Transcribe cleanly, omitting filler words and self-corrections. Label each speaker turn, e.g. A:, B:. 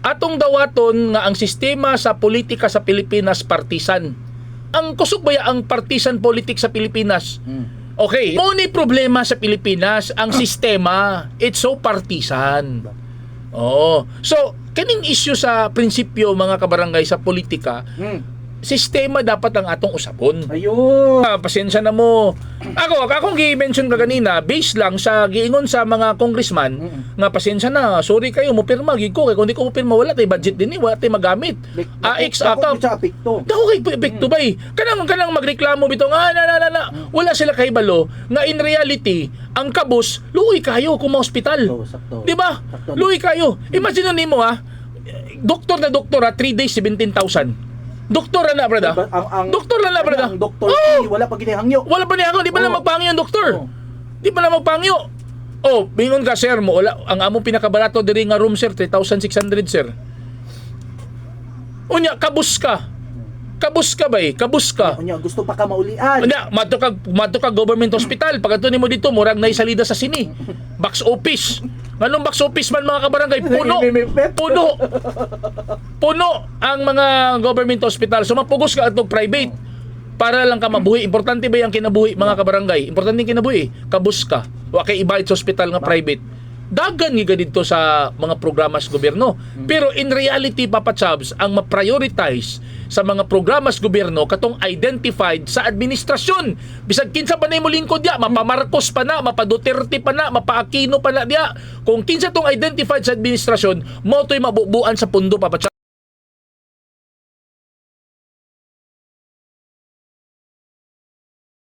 A: atong dawaton nga ang sistema sa politika sa Pilipinas partisan. Ang kusog ba ang partisan politics sa Pilipinas? Okay, mo ni problema sa Pilipinas ang sistema. It's so partisan. Oh, so kaning issue sa prinsipyo mga kabarangay sa politika, sistema dapat ang atong usapon.
B: Ayun.
A: Pasensya na mo. Akong gi-mention ka kanina, based lang sa giingon sa mga congressman, nga pasensya na, sorry kayo, mo pirma, gig ko, kaya kung di ko mo pirma, wala tayo budget din wala tayo magamit. AX account. Dako kay epekto ba eh. Kanang magreklamo bito nga, wala sila kay balo, nga in reality, ang kabus, luoy kayo kung ma-hospital. Di ba? Luoy kayo. Imagine nimo doktor na doktor 3 days, 17,000. Doktor na brada. Doktor na brada.
B: Ang doktor wala pa ginihangyo.
A: Wala pa nihangyo, di ba na magpangyo ang doktor? Di ba na magpangyo? Oh, bingon ka sir mo, wala ang among pinakabarato diri nga room sir 3,600 sir. Unya kabus ka. Kabus ka ba eh? Kabus ka.
B: Unya gusto pa ka maulian.
A: Unya madto ka government hospital. Pagkato nimo dito murag nay salida sa sini. Box office. Nganong box office man mga kabarangay? Puno ang mga government hospital. So mapugos ka atong private para lang ka mabuhi. Importante ba yung kinabuhi mga kabarangay? Importante yung kinabuhi. Kabus ka. Wa kay ibayad sa hospital nga private. Dagan nga dito sa mga programa sa gobyerno. Pero in reality, Papa Chabs, ang ma-prioritize sa mga programa sa gobyerno katong identified sa administrasyon. Bisag kinsa pa na mo lingkod dia, mapa Marcos pa na, mapa Duterte pa na, mapa Aquino pa na dia. Kung kinsa tong identified sa administrasyon, mo to'y mabubuan sa pundo, Papa Chabs.